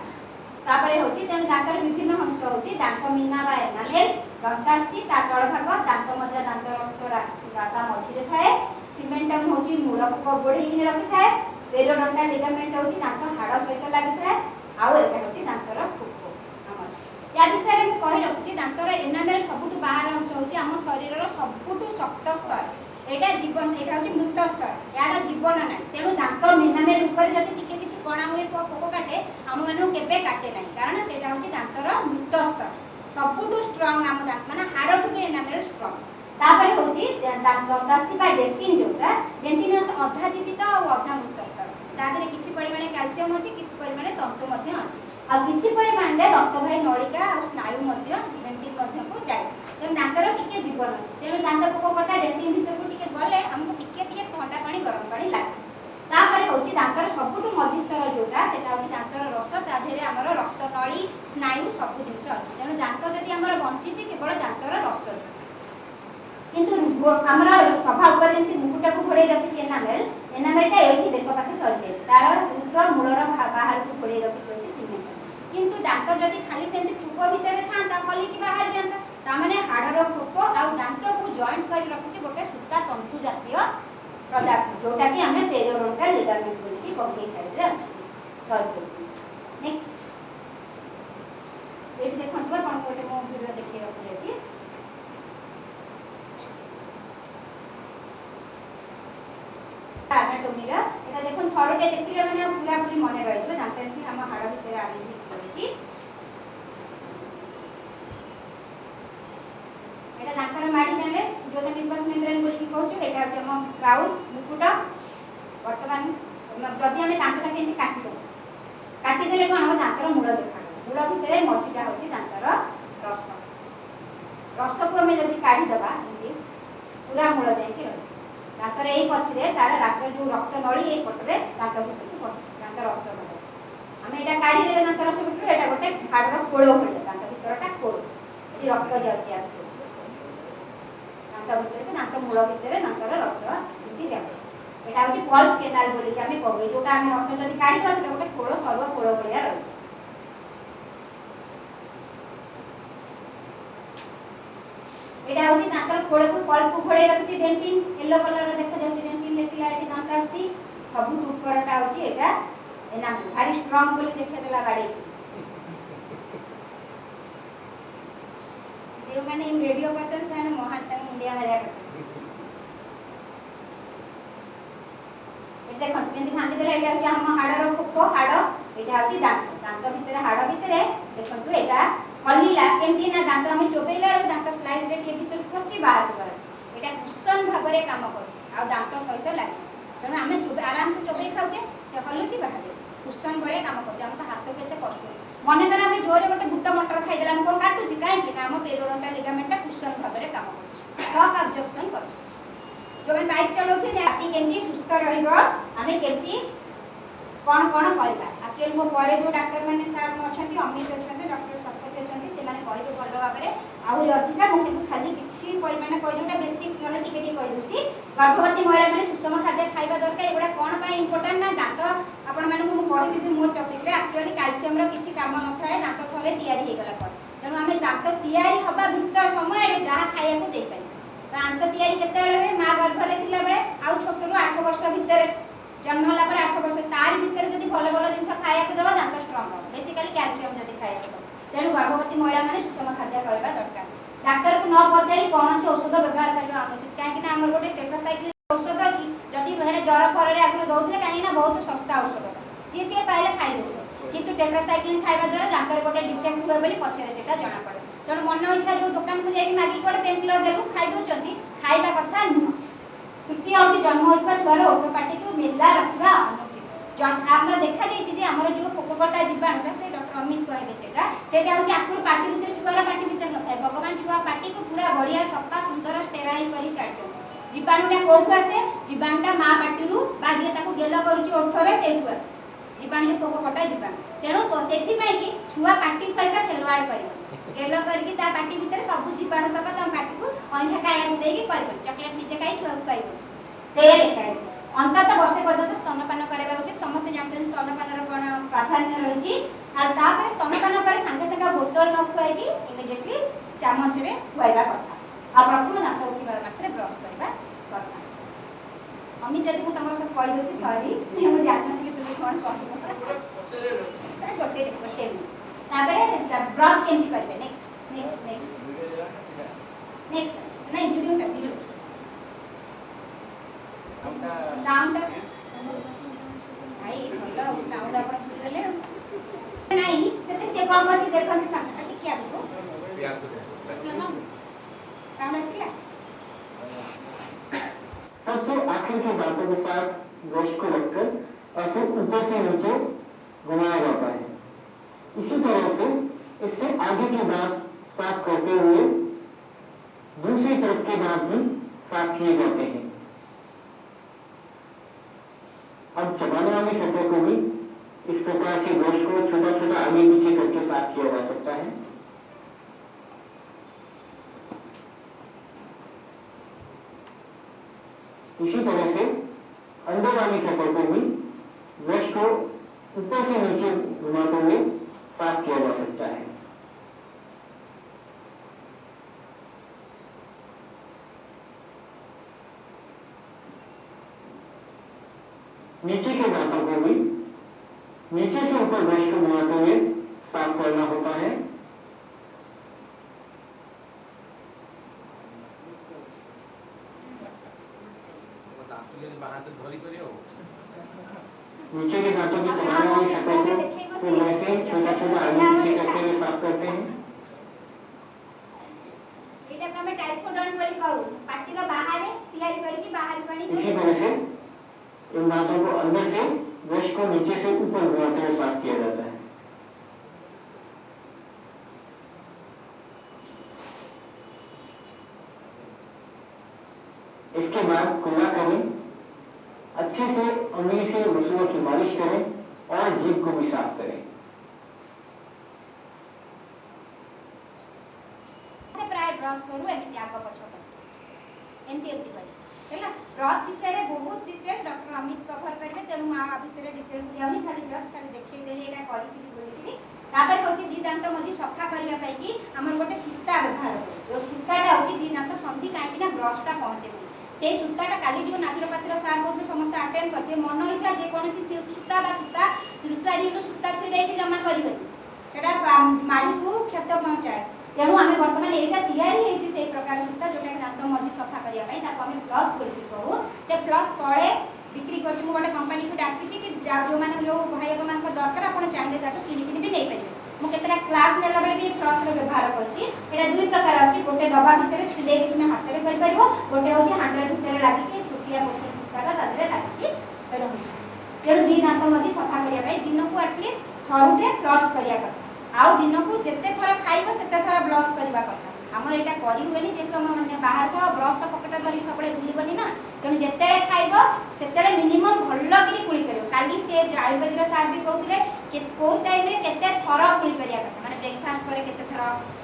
तापरे होछि तेन दांतर विभिन्न अंश होछि दांत मीना बा एनामेल दंतास्थि ता तळ भाग दांत मज्जा दांत रस्त रास्ता मझी रे थाए सिमेंटम होछि मूळ को बोडी कि रखि थाए पेरोडोंटा लिगामेंट होछि दांत हाड़ सहित लागि थाए आ एटा होछि दांतर फुफो हमर या विषय में कहि रखछि दांतर एनामेल सबुटु बाहर अंश होछि हम शरीर रो सबुटु शक्त स्तर एटा जीवन एटा होछि मृत स्तर यार जीवन नै तेनु दांत एनामेल ऊपर जति टिके किछि कणा हुए पोको काटे हम मानु केबे काटे नै कारण सेटा होछि दांतर मृत स्तर सबुटु स्ट्रांग हम दांत माने हाड़ टु एनामेल स्ट्रांग तापर होछि दंतास्ति बा डेंटिन जोटा डेंटिन अधा जीवित और अधा मृत स्तर तादरे किछि परिमाण कैल्शियम अछि किछि परिमाण तंतु मध्ये अछि आ किछि परिमाण रक्तवाही नलिका और स्नायु मध्ये डेंटिन मध्ये को जाय तेणु दांतर टिके जीवन अछि तेणु दांत पोक कटा डेंटिन भीतर को टिके गले हमको टिके ठंडा पानी गरम पानी लागे तापर होची दांतर सबुठु मझी स्तर जोटा सेटा होची दांतर रस ता धेरे हमर रक्त नळी स्नायु सब जिंस अछि तेणु दांत जदि हमर बंची छि केवल दांतर रस किंतु हमरा सभा ऊपर जेंति मुकुटा को घोड़े रखी एनामेलटा एठी बेक पाखे सरी तार रूट मूलर बाहर को घोड़े रखी अछि सीमेंट किंतु दांत जदि खाली सेंति थूप भीतर थांता खली की बाहर जांता ता माने हाडर थूप आ दांत को जॉइंट कर रखी छि गोटे सूता तंतु जातीय पदार्थ जोटा कि हमें पेरियोडोंटल लिगामेंट बोली की कॉम्प्लेक्स साइड रे अछि सॉरी नेक्स्ट एठी देखंतु कोन कोटे मो वीडियो देखि रखि अछि एनाटोमी रा एटा देखन थरोटे देखिले माने पूरा पूरी मने रहिबो दांत कि हम हाड़ भितर आनी छी एटा दांतर माडी जाले जोटा मिकस मेम्ब्रेन बोली की कहउछु एटा अछि हम क्राउन मुकुट वर्तमान जदि हमें दांतटा केंति काटी देले कोन हो दांतर मूल देखा मूल भितर मझीटा होची दांतर रस रस को हमें जदि काढी दबा एंति पूरा मूल जाय कि रहि दांतर एई पछिरे तार डाक्टर जो रक्त नळी एई पटरे दांत भितर को बस दांत रस बने हमें एटा काढी देले दांत रस भितर एटा गोटे हाडर कोळो भले दांत भितरटा कोळो एटी रक्त जाउची आ दांत भितर को दांत मूल भितर दांतर रस एंति जाउची एटा होची पल्स केनाल बोली कि हमें कहबे जोटा हमें रस जदि काढी दस सेटा गोटे कोळो सर्व कोळो भलिया रहि एटा होची दांतर खोळे को पल्प को घोड़े रखि डेंटिन येलो कलर रे देखा जाउची डेंटिन लेखिला एटी दांत आस्ती सब टुकरटा होची एटा एना भारी स्ट्रांग बोली देखा देला गाडी जे माने वीडियो करछन से महान तक इंडिया मारिया ए देखो केंति भांगी देला एटा होची हम हाडर फुको हाड एटा होची दांत दांत भितर हाड भितर देखंतु एटा खलीला केंति ना दांत हम चोबेला दांत स्लाइड रे के भीतर पस्ती बाहर कर एटा कुशन भाबरे काम कर आ दांत सहित लागी तेणु आम आराम से चोबे खाऊचे से हलुची बाहर कुशन भले काम कर हमको हाथ केते कष्ट मन कर आम जोरे गोटे बुट मटर खाईदेला हमको काटुची कहीं आम पेरियोडोंटल लिगामेंट कुशन भाबरे काम कर शॉक अब्जॉर्प्शन कर जो मैं बाइक चलाउथे जे आटी केंति सुस्थ रहइबो आमे केंति कोन कोन करबा एक्चुअली मो परे जो डॉक्टर माने सार अछंती अमित अछंती डॉक्टर सत्यते अछंती से माने कहबे भल भाबरे आहुरी अधिका मुझे खाली किछि परिमाण कहि जोटा बेसिक नले टिके टिके कहि दुछि गर्भवती महिला माने सुषम खाद्य खाइबा दरकार एगुडा कोन पय इंपोर्टेंट ना दांत आपण माने मु कहबी भी मो टॉपिक रे एक्चुअली कैल्शियम रो किछि काम न थाए दांत थरे तयारी हे गला पर तेनु हमें दांत तयारी हबा भीतर समय रे जहा खाइया को देई पाई दांत तयारी केते बेले मां गर्भ रे थिला बेले आ छोटो 8 वर्ष भीतर जन्म होला पर 8 वर्ष तारी भीतर जदी भलो भलो जिंस खाइया को देबा दांत स्ट्रांग हो बेसिकली कैल्शियम जदी खाइया को तेणु गर्भवती महिला माने सुषम खाद्य खाइबा दरकार डाक्टर को न पचारि कौन से औषध व्यवहार करबा अनुचित काहे कि हमर गोटे टेट्रासाइक्लिन औषध अछि जदी भेड़े ज्वर पर रे आगु दउतले काहे ना बहुत सस्ता औषध जे से पाइले खाइ दउ किंतु टेट्रासाइक्लिन खाइबा द्वारा दांतर गोटे डिफेक्ट हुए बोली पछरे सेटा जाना पड़े तेणु मन इच्छा जो दुकान को जाई मागी कोटे पेन किलर देलु खाइ दउचंती खाइबा कथा नुह तृतीय होची जन्म होइबा छुआर ओठ पाटी को मेला रखबा अनुचित हमरा देखा जाइछि जे हमर जो पोककटा जीवाणुटा से डॉक्टर अमित कहबे सेटा होची आकुर पाटी भीतर छुआर पाटी भीतर न थाए भगवान छुआ पाटी को पूरा बढ़िया सफा सुंदर स्टेराइल करी छाडछो जीवाणुटा कोठु आसे जीवाणुटा मां पाटीरु बाजिए ताको गेल करूची ओठरे सेठु आसे जीवाणु जो पोककटा जीवाणु तेणु सेथि पई कि छुआ पाटी सहित खेलवाड़ करिवो गेल करके ता पाटी भीतर सब जीवाणु तक ता पाटी को अंधा खाया देकी करिवो चॉकलेट निजे खाई छुआ को खाइवो से लेखा छै अंतत वर्षे पर्यंत स्तनपान करबा उचित समस्त जानते स्तनपान कोन प्राधान्य रहिछि आ तापर स्तनपान पर संगे संगे बोतल न खुआई कि इमिडिएटली चामच रे खुआइबा कथा आ प्रथम दांत उठिबा मात्रे ब्रश करबा कथा अमी जदि मु तमर सब कहि दोछि सॉरी हम जानत कि तुम कोन कहबो पचरे रछि सर गोटे तापर ब्रश केमति करबे नेक्स्ट नहीं वीडियो साउंड भाई भलो साउंड आपण सुनि गले नहीं सेते से कोन अछि देखन साउंड टिकिया दिसो साउंड आसिला आखिर के दांतों के साथ ब्रश को रखकर ऐसे ऊपर से नीचे घुमाया जाता है। इसी तरह से इससे आगे के दांत साफ करते हुए दूसरी तरफ के दांत भी साफ किए जाते हैं। अब चबाने वाली सतह को भी इस प्रकार से ब्रश को छोटा छोटा आगे पीछे करके साफ किया जा सकता है। इसी तरह से अंदर वाली सतह को भी ब्रश को ऊपर से नीचे घुमाते हुए साफ किया जा सकता है। नीचे के दांतों को भी नीचे से ऊपर ब्रश को घुमाते हुए साफ करना होता है। नीचे के दांतों की चबाने वाली सतह को वैसे छोटा छोटा आगे पीछे करते हुए साफ करते हैं। एटा कमे टाइपोडोन बोली कहू पाटी का बाहर तैयारी करके बाहर करी। इसी तरह से इन दांतों को अंदर से ब्रश को नीचे से ऊपर घुमाते हुए साफ किया जाता है। इसके बाद कुल्ला करें, अच्छे से उंगली से वसूलों की मालिश करें और जीभ को भी साफ करें। प्राय ब्रश करू एमती आग पछ एमती एमती करी हैला। ब्रश विषय रे बहुत डिटेल्स डॉक्टर अमित कवर करबे, तेनु मा भितरे डिटेल बुझाउनी, खाली जस्ट खाली देखै देली एटा करिथिली बोलिथिली। तापर होची दी दांत मझी सफा करिया पाई कि हमर गोटे सूता व्यवहार करू। जो सूताटा होची दी दांत संधि काहे कि ना ब्रशटा पहुंचे से सूताटा काली जो नाचुरोपाथीर सार बोलते समस्त अटेंड करते मन इच्छा जे कोनसी सूता बा सूता रुचारी सूता छेड़े कि जमा करबे सेटा माड़ी को क्षत पहुंचाए। तेणु आम बर्तमान एटा तैयारी होती से प्रकार सूता जोटा दांत मझी सफा करने आम फ्लस बोल कहू। से फ्लस तले बिक्री कर गोटे कंपनी को डाकी कि जो मैंने जो भाई मान दरकार आप चाहिए किणिकी भी नहीं पारे। मुझे क्लास नेला बेले भी फ्लस व्यवहार कर दुई प्रकार अच्छी, गोटे डब्बा भितर छिड़े तुम हाथ में कर गोटे हूँ हांडल भितर लगिक छुटिया पोषण सूताटा तादेह लगिक रही। तेणु दुई दांत मझी सफा करने दिन को एटलिस्ट थरुटे फ्लस करने कथा। आउ दिन को जिते थर खाइब से थर ब्रश करने कथा। आमर यहाँ करें जेहतु आम मैंने बाहर को ब्रश तो पकेट धरिक सब भूलबनी ना, तेणु जिते खाइब से मिनिमम भलक कुड़ी कर। काली से आयुर्वेदिक सार भी कहते कौ टाइम केते थर कुड़ी करा कथा, मैंने ब्रेकफास्ट पर केते थर,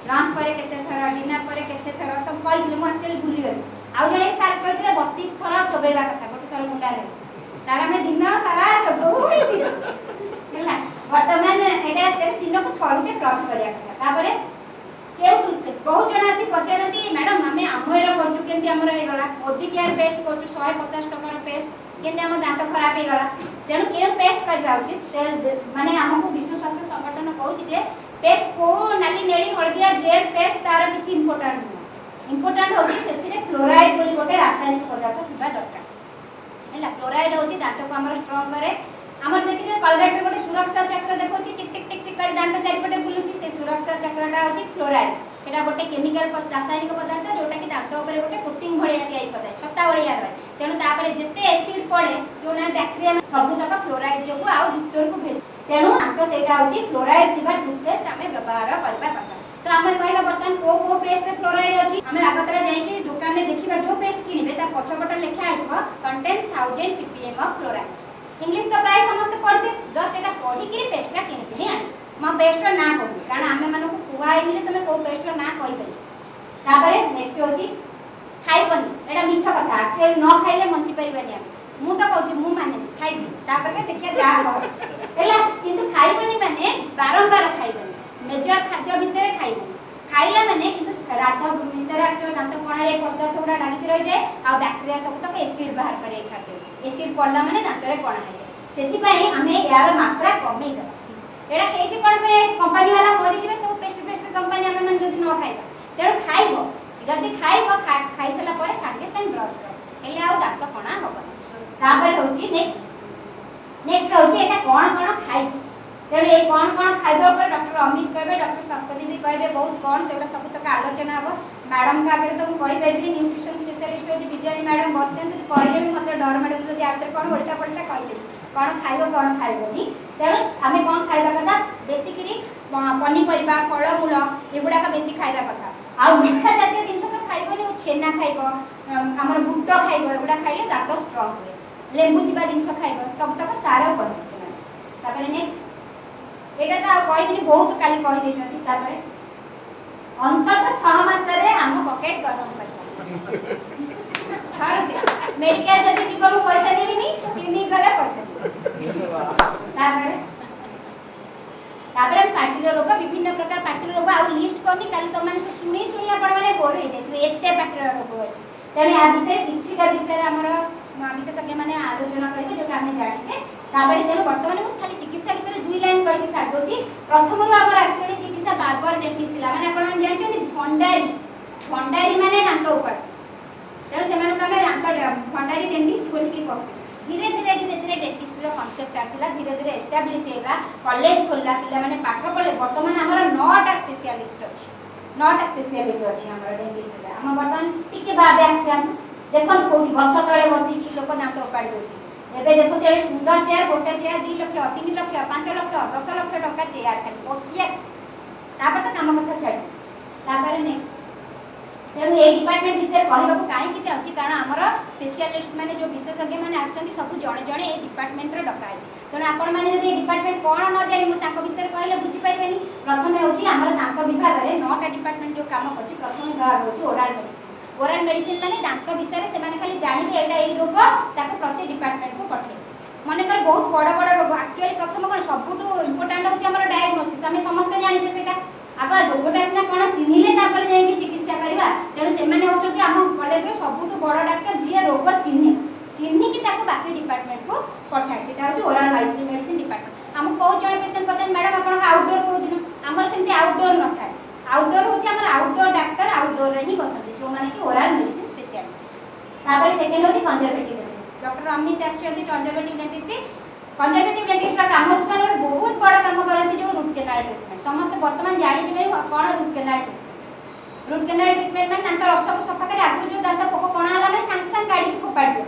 लंच पर केते थर, डिनर पर केते थर सब कही मुझे एक्चुअली भूलीगली। आउ जड़े सार कहते 32 थर चबेवा कथा गोटे थर मुंडा तार आम दिन सारा चबऊ है। बर्तमान यहाँ दिन को थरुटे ब्रश करने कथा। केउ टूथपेस्ट बहुत जन आसी पचारती मैडम आम आमर करगला मोदी केयर पेस्ट कर 150 टकर पेस्ट केमती आम दांत खराब होगा। तेणु केउ पेस्ट करवा उचित माने आमको विश्व स्वास्थ्य संगठन कहूँ पेस्ट को नाली नेली हलदिया जेल पेस्ट तार किसी इंपोर्टाट नुह। इंपोर्टाट हूँ से फ्लोराइड बोली गोटे रासायनिक पदार्थ थोड़ा दरकार है। फ्लोराइड हूँ दांत को आम स्ट्रंग करे। आमर देखिए कलगेट गोटे सुरक्षा चक्र देखो टिक टिक टिक टिक कर दांत चारिपटे बुलूची से सुरक्षा चक्रटा हूँ फ्लोराइड। सेटा गोटे केमिकल रासायनिक पदार्थ जोटा कि दांत उपर गोटे कोटिंग भाया तैयारी करता है, छत्ता भाया रहे। तेणु तापर जिते एसिड पड़े जो ना बैक्टेरिया सबुतक फ्लोराइड जो आउ भितर को भेज। तेणु आंक से फ्लोराइड थी टूथपेस्ट आम व्यवहार करवा कथा। तो आम कहवा बर्तमान को पेस्ट फ्लोराइड अच्छी आम आगतरा जाइए दुकान में देखा जो पेस्ट किणवे पछपट लिखा है contains 1000 ppm of fluoride. English तो प्राय समस्त पढ़ते जस्ट यहाँ पढ़ी पेस्टा किणी आनी मैं पेस्टर ना कहूँ कारण आम मानक कहनी तुम कौ पेस्टर ना कहीपर। नेक्स्ट हूँ खाइबनी एटा मिछ कथा एक्चुअली न खाइले बंची पारानी आम मुझे तो कहूँ माने खाइदी देखिए जहाँ है कि खाइबनी माने बारंबार खाइबनी मेजर खाद्य भितर खाइबनी खाइला माने रात भितर दांत कणारे पदार्थ गुड़ा डाली रही जाए आ बैक्टेरिया सब तक एसिड बाहर करे खाद्य एसिड पड़ला माने दांतरे कणा हो जाए से आम यार मात्रा कमे देवा। यहाँ होती कौन कंपानी वाला मरीजे सब पेस्ट पेस्ट कंपानी आम मैंने जब न खाइबा तेणु खाइब जदि खाइब खाई सारा सागे सागे ब्रश कर आउ दांत कणा हेनी। हूँ नेक्स्ट हूँ यहाँ कौन कौन खाइब तेणु ये कौन कौन खाइबा ऊपर डॉक्टर अमित कहबे, डॉक्टर संपति भी कहबे बहुत कौन सेटा सब तक आलोचना हम। मैडम का आगे तो मुझे कहीपरि न्यूट्रिशन स्पेशलिस्ट हो विजयी मैडम बसचंद कहले भी मत डर मैडम जब आगे कौन उल्टा पल्टा कहीदेवी कौन खाइब कौन खाइबनी। तेणु आम कौन खाइबा कथा बेसिकली पनीपरिया फलमूल एगुड़ाक बेसी खाइबा कथा। आ मिठा जातीय जिन तो खाइबनी छेना खाइब आमर बुट खाइब एगुड़ा खाइले दांत स्ट्रंग हुए। लेंबू थी जिन खाइब सब तक सार कर नेक्स्ट एटा तो कहबी बहुत काली कहीदे अंततः 6 मास आम पकेट गरम कर मेडिकल जब जीव पैसा देवी तो क्लिनिक गले पैसा पार्टी रोग विभिन्न प्रकार पार्टी रोग आ लिस्ट करनी काली तुम मैंने शुणी शुणी आपने बोर हो जाए एत पार्टी रोग अच्छे। तेणु या विषय किसी विषय आमर विशेषज्ञ मैंने आलोचना करेंगे जो आम जाने तेणु बर्तमान मुझे खाली चिकित्सा भितर 2 लाइन कही सारी प्रथम एक्चुअली चिकित्सा बार्बर डेंटिस्ट थी मैंने आप जानते भंडारी भंडारी माने दांत उपाड़ तेणु से दांत भंडारी डेंटिस्ट बोल कहूँ। धीरे धीरे धीरे धीरे डेंटिस्ट कनसेप्ट आसला धीरे धीरे एस्टाब्लीश होगा कॉलेज खोलला पिला माने पाठ पढ़े बर्तमान आमर 9टा स्पेशलिस्ट अच्छी 9टा स्पेशलिटी अच्छी आम डेंटिस्ट आम बर्तमान टी देखो कौटी गछ तले बसिकी लोक दांत उपाड़ी दे एबे देखो तेरे सुंदर चेयर गोटे चेयर 2 लाख 3 लाख 5 लाख 10 लाख टका चेयर खाली बसिया तापर तो काम कथा छाड़ तापर नेक्स्ट। तेणु ये डिपार्टमेंट विषय कहवाक कहीं चाहूँगी कारण आमर स्पेशलिस्ट मैंने जो विशेषज्ञ मैंने आसुच्च सब जड़े जड़े ये डिपार्टमेंट डकाई। तेणु आपण मैंने जब डिपार्टमेंट कौन न जानी मुझे विषय कहले बुझीपारे। प्रथम हूँ आम दांत विभाग में 9टा डिपार्टमेंट जो काम कर प्रथम विभाग हूँ ओराल मेडिसिन। ओराल मेडिसिन माने दांत विषय से खाली जानवे एटा ये रोग ताको प्रति डिपार्टमेंट को पठे मनकर बहुत बड़ बड़ रोग एक्चुअली प्रथम कौन सबुठ इम्पोर्टाट होची डायग्नोसिस आम समस्ते जाने से आग रोगटा सीना कौन चिन्हले जाकि चिकित्सा करवा। तेणु से होती आम कलेज सबुठ बड़ डाक्तर जी रोग चिन्हे चिन्हिकी बाकी डिपार्टमेंट को पठाए से ओराल मेडिसिन डिपार्टमेंट। आम कौ जड़े पेसेंट पचार मैडम आप आउटडोर कौ दिन आमर सेमती आउटडोर न था आउटडोर हूँ आउटडोर डाक्तर आउटडोर ही बसती जो मैंने कि ओराल मेडिसिन स्पेशलिस्ट। सेकेंड हूँ कंजरवेटिव डॉक्टर अमित आसुच्च कंजरवेटिव डेंटिस्ट। कंजरवेटिव डेंटिस्ट काम गोटे बहुत बड़ा काम करती जो रूट केनाल ट्रिटमेंट समस्त बर्तमान जानी कौन रूट केनाल ट्रिटमेंट मैंने दांत रस को सफा कर आगुरी जो दांत पोक कणा है सांगे सांगे काढ़ी फोपाड़ दियो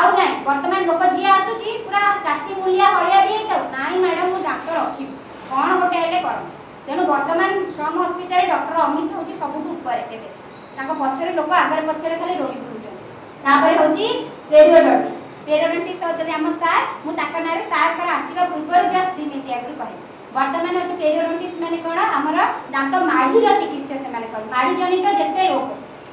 आउ ना बर्तमान लोक जी आसूची पूरा चाषी मूलिया हलिया भी होता ना मैडम मुझे दांत रखी कौन गोटे हेल्ले कर। तेणु बर्तमान सम हस्पिटाल डॉक्टर अमित हूँ सबुठ उपर पछरे लोक आगे पछरे खाली रोगी बुलूँ हूँ पेरियोडोंटिस। पेरियोडोंटिस होती आम सार मुझे ना सार कर आसवा पूर्व जस्ट 2 मिनट आगे कहे बर्तमान अच्छे पेरियोडोंटिस माने कौन आमर दांत माढ़ीर चिकित्सा से माढ़ी जनित जिते रोग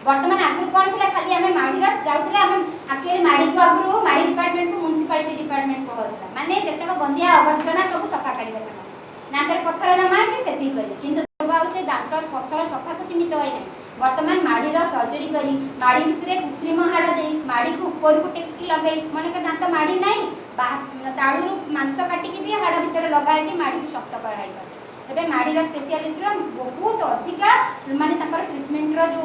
बर्तमान आगुरी कौन थी खाली आम माढ़ीर जाऊे आम एक्चुअली माढ़ी को आगुरी माढ़ी डिपार्टमेंट को म्यूनिसिपालिटी डिपार्टमेंट को होता माने जितक गंदिया आवर्जना सब सफा करेंगे से नाकर पत्थर जमा से करेंगे कि दांत पत्थर सफा को सीमित होना बर्तमान माढ़ीर सर्जरी करी माढ़ी भितर कृत्रिम हाड़ दे माढ़ी को ऊपर को टेकिकी लगे मन के दांत माढ़ी ना ताड़ू मांस काटिकी भी हाड़ भितर लगाई माढ़ी को शक्त कराई पारे माढ़ीर स्पेशलिटी बहुत अधिका माने ट्रिटमेंट जो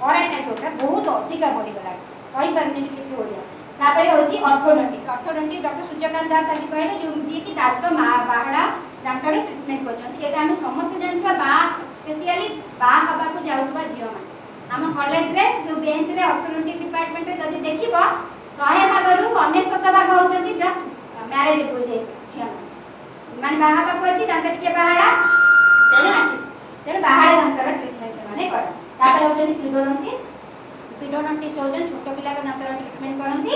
कराटा जोटा बहुत अधिका बढ़ीगला कहीपरि ओडिया हूँ ऑर्थोडोंटिस्ट। ऑर्थोडोंटिस्ट डॉक्टर सूर्यकांत दास आज कहले जो जी की दांत बाहड़ा दांतर ट्रिटमेंट कर समस्त जानते स्पेशलिस्ट बाहर को जाऊा झील मैंने आम कॉलेज रे जो बेंच रे ऑर्थोडोंटिक डिपार्टमेंट जब देख 100 भाग 99 भाग होती जस्ट मैरेजेबल झील मैंने बाहर को अच्छी दांत टे बाहरा तेणु आस तेणु बाहर दांतर ट्रिटमेंट से पिडोडोंटिस्ट होजन छोट पिला के दांतर ट्रिटमेंट करती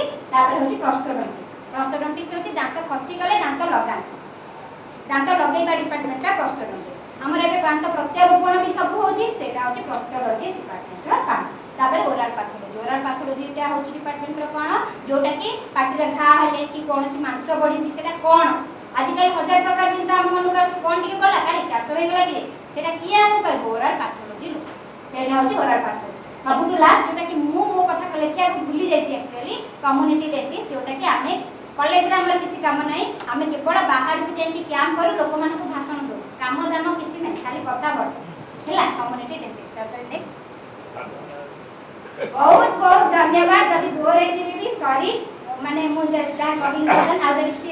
हूँ प्रोस्थोडोंटिस्ट। प्रोस्थोडोंटिस्ट होची दांत खसी गले दांत लगा दांत लगेगा डिपार्टमेंट प्रोस्थोडोंटिस्ट। आमर एबे दांत प्रत्यारोपण भी सब होची सेटा होची प्रोस्थोडोंटिस्ट डिपार्टमेंट रो काम। तापर ओराल पैथोलॉजी टा होची डिपार्टमेंट रो कोन जोटा कि पाटी रे घा हले कि कोनसी मांस बढी सेटा कोन आजिकल 1000 प्रकार चिंता हम मन कर कोन टिके बोला काली कैंसर हो गला कि सेटा किया हम कह ओराल पैथोलॉजी लो सेटा होची ओराल पैथोलॉजी। सबुठ लास्ट जोटा कि मो कथा लिखा भूली जाइए एक्चुअली कम्युनिटी डेंटिस्ट जोटा कि आम कॉलेज रे हमर किसी काम नहीं आम केवल बाहर को जाइए कैंप करूँ लोक मान भाषण दो काम दाम किसी ना खाली कथा बढ़े है कम्युनिटी डेंटिस्ट। नेक्स्ट बहुत बहुत धन्यवाद जब बोर होती भी सॉरी माने मुझे जहाँ कही किसी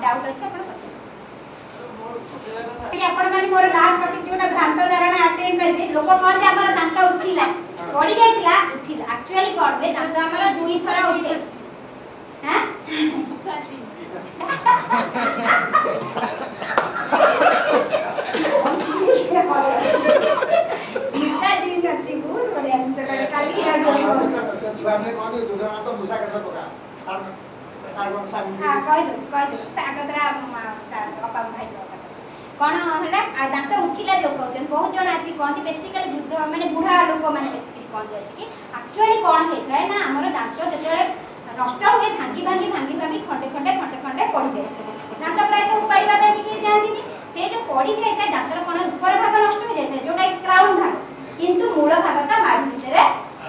डाउट अच्छे आप आपण माने मोर लास्ट टॉपिक जोटा भ्रांत धारणा अटेंड करबे लोक कहते हमर दांत उठिला पड़ी जाइतिला उठिला एक्चुअली कोन बे दांत हमर दुई थरा उठे हां मुसाजी मुसाजी नछि बहुत बढ़िया से खाली या छुआने कोन दुधना तो मुसा केत्र पका कार्बन साग हां कहि दो सागतरा अपा भाई कौन है दांत उठिला जो कहते बहुत जन आसी कहते बेसिकली वृद्ध माने बुढ़ा लोक माने बेसिकली कहते आसी एक्चुअली कौन होता है ना हमर दांत जते नष्ट हुए भांगी खंडे खंडे पड़ जाए दांत प्राय तो उपाड़वा के जाती से जो पड़ जाए दांतर कौन ऊपर भाग नष्ट हो जाए जोटा क्राउन भाग किंतु मूल भागटा माड़ी भितर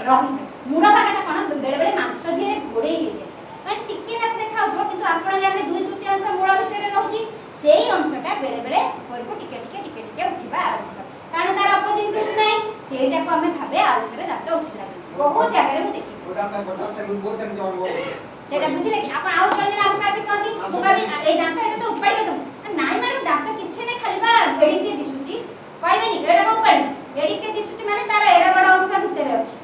रही है मूल भागटा कौन बेले बेले मांस धीरे घोड़े हो जाए माने टिके ना देखा किंतु आपण जाने 2/3 मूल भितर रहउची सेही अंशटा बेले बेले ऊपर को टिके उठिबा कारण तार अपोजिट वृत्ति नाही सेटा को हमें भाबे आउ थरे दांत उठिला बहुत जगह रे मु देखि छी ओदा में बटा से बहुत से जन हो सेटा बुझिले कि आपण आउ चले दिन आपका से कहती मुगाबी ए दांत एटा तो उपाड़िबे तुम नाइ मैडम दांत किछे ने खाली बा एडिटे दिसुची कहबेनी एटा को उपाड़ी एडिटे दिसुची माने तार एडा बडा अंश भितर अछि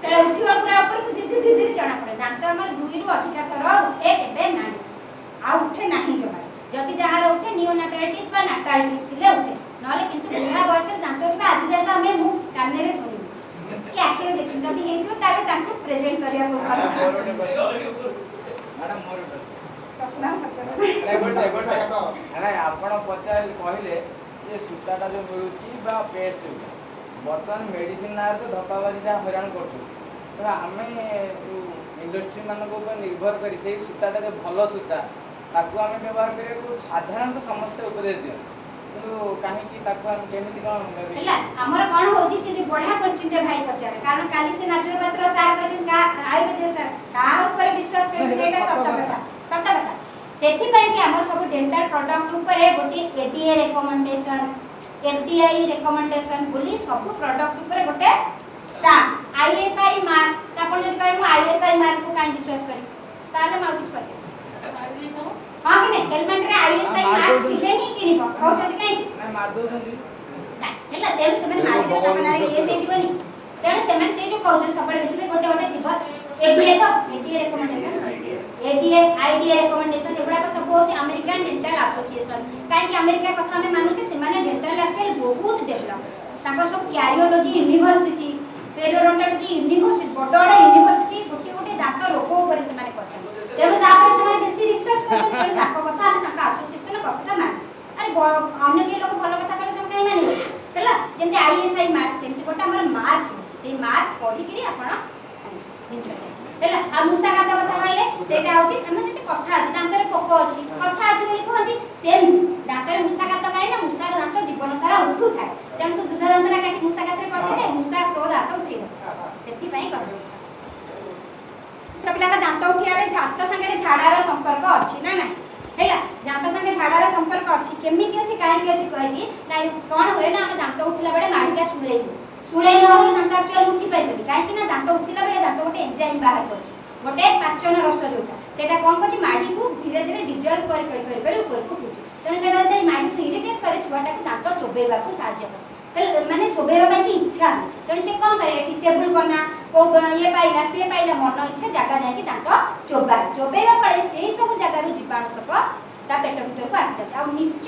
सेटा उठिबा पूरा ऊपर को धीरे जणा पड़े दांत हमर दुई रु अधिक थर उठे केबे नाही आ उठे नाही जमा जदि जहार उठे नियोनाटालिटी बा नाटालिटी थिले उठे नले किंतु बुढ़ा बयस दांत उठे आज जाय तो हमें मुंह काने रे सुनी कि आखिर देखि जदि हेइतो ताले ताको प्रेजेंट करिया को मैडम मोर प्रश्न पचार अरे आपण पचार कहले जे सूताटा जो मिलुची बा पेस्ट बर्तमान मेडिसिन ना तो धपाबाजी जा हैरान करछु तो हमें इंडस्ट्री मानक ऊपर निर्भर करी से सूताटा जो भलो सूता ताकू आम व्यवहार करिया साधारणतः समस्त उपदेश दियो किंतु कहीं ताकू हम केमिति कोन ହେଲା ଆମର କଣ होची से जे बढा क्वेश्चन रे भाई पचारे कारण काली से नाचुरोपैथी सार कहन का आयुर्वेद सार का ऊपर विश्वास करके एटा सत्य कथा सेठी पय कि हमर सब डेंटल प्रोडक्ट ऊपर गोटी एडीए रिकमेंडेशन एफडीआई रिकमेंडेशन बोली सब प्रोडक्ट ऊपर गोटे स्टाम्प आईएसआई मार्क आपण जदि कहे मु आईएसआई मार्क को काई विश्वास करी ताले मा कुछ करी हां कि नहीं हेलमेट रे आईएसआई मार्क थिले ही किनी कहौ छथि काई मैं मार दो जंदी ହେଲା ତେଣୁ ସେମାନେ ମାରିଦେବେ ତାଙ୍କ ନାଁରେ କେସ୍ ହେଇଯିବନି ତେଣୁ ସେମାନେ ସେଇ ଯୋଉ କହୁଛନ୍ତି ସବୁବେଳେ ଦେଖିବେ ଗୋଟେ ଗୋଟେ ଥିବ ଏଡିଏ ତ ADA recommendation ADA IDA recommendation एଗୁଡାକ ସବୁ ହେଉଛି ଆମେରିକାନ୍ ଡେଣ୍ଟାଲ ଆସୋସିଏସନ କାହିଁକି ଆମେରିକା କଥା ଆମେ ମାନୁଛେ ସେମାନେ ଡେଣ୍ଟାଲ ଆକ୍ଚୁଆଲି ବହୁତ ଡେଭଲପ ତାଙ୍କର ସବୁ କ୍ୟାରିଓଲୋଜି ୟୁନିଭର୍ସିଟି पेरिଓଡୋଣ୍ଟୋଲୋଜି ୟୁନିଭର୍ସିଟି ବଡ଼ ବଡ଼ ୟୁନିଭର୍ସିଟି ଗୋଟିଏ ଗୋଟିଏ ଦାନ୍ତ ରୋଗ ଉପରେ ସେମାନେ କରୁଛନ୍ତି ତେଣୁ ତାପରେ ସେମାନେ ବେଶୀ ରିସର୍ଚ୍ଚ କରୁଛନ୍ତି ତାଙ୍କ କଥା ଆମେ ତାଙ୍କ ଆସୋସିଏସନ କଥାଟା ମାନୁ ଆରେ ଅନ୍ୟ କେହି ଲୋକ ଭଲ କଥା କହିଲେ ତମେ କାହିଁ ମାନିବ ହେଲା ଯେମିତି ଆଇଏସ୍ଆଇ ମାର୍କ ସେମିତି ଗୋଟେ ଆମର ମାର୍କ ହେଉଛି ସେଇ ମାର୍କ ପଢ଼ିକିରି ଆପଣ ଜିନିଷ ଚାହିଁବେ ହେଲା ଆଉ ମୂଷାଘାତ କଥା କହିଲେ ସେଇଟା ହେଉଛି ଆମେ ଯେମିତି କଥା ଅଛି ଦାନ୍ତରେ ପୋକ ଅଛି କଥା ଅଛି ବୋଲି କୁହନ୍ତି ସେମ୍ ଦାନ୍ତରେ ମୂଷାଘାତ କାହିଁକି ନା ମୂଷାର ଦାନ୍ତ ଜୀବନ ସାରା ଉଠୁଥାଏ ତେଣୁ ତୁ ଦୁଧ ଦାନ୍ତଟା କାଟି ମୂଷାଘାତରେ ପଡ଼ିଲେ ମୂଷା ତୋ ଦାନ୍ତ ଉଠେଇବ ସେଥିପାଇଁ କହିବେ ପିଲାଙ୍କ ଦାନ୍ତ ଉଠିବାରେ ଦାନ୍ତ ସାଙ୍ଗରେ ଝାଡ଼ାର ସମ୍ପର୍କ ଅଛି ନା ନାହିଁ ହେଲା ଦାନ୍ତ ସାଙ୍ଗେ ଝାଡ଼ାର ସମ୍ପର୍କ ଅଛି କେମିତି ଅଛି କାହିଁକି ଅଛି କହିବି ନା କ'ଣ ହୁଏ ନା ଆମେ ଦାନ୍ତ ଉଠିଲା ବେଳେ ମାଢ଼ିଟା ଶୁଳେଇବୁ ଶୁଳେଇ ନହେଲେ ଦାନ୍ତ ଆକ୍ଚୁଆଲି ଉଠି ପାରିବନି କାହିଁକି ନା ଦାନ୍ତ ଉଠିଲା ବେଳେ ଦାନ୍ତ ଗୋଟେ ଏନ୍ଜାଇମ୍ ବାହାର କରୁଛି ଗୋଟେ ପାଚନ ରସ ଯୋଉଟା ସେଇଟା କ'ଣ କରୁଛି ମାଢ଼ିକୁ ଧୀରେ ଧୀରେ ଡିଜଲ୍ଭ କରି ଉପରକୁ ଉଠୁଛି ତେଣୁ ସେଇଟା ଯେତେବେଳେ ମାଢ଼ିକୁ ଇରିଟେଟ୍ କରେ ଛୁଆଟାକୁ ଦାନ୍ତ ଚୋବେଇବାକୁ ସାହାଯ୍ୟ କରେ ମାନେ ଚୋବେଇବା ପାଇଁ କି ଇଚ୍ଛା ହୁଏ ତେଣୁ ସେ କ'ଣ କରେ ଏଠି ଟେବୁଲ କନା ଇଏ ପାଇଲା ସିଏ ପାଇଲା ମନ ଇଚ୍ଛା ଜାଗା ଯାଇକି ଦାନ୍ତ ଚୋବେଇବା ଫଳରେ ସେଇ ସବୁ ଜାଗାରୁ ଜୀବାଣୁତକ ତା ପେଟ ଭିତରକୁ ଆସିଯାଉଛି ଆଉ ନିଶ୍ଚୟ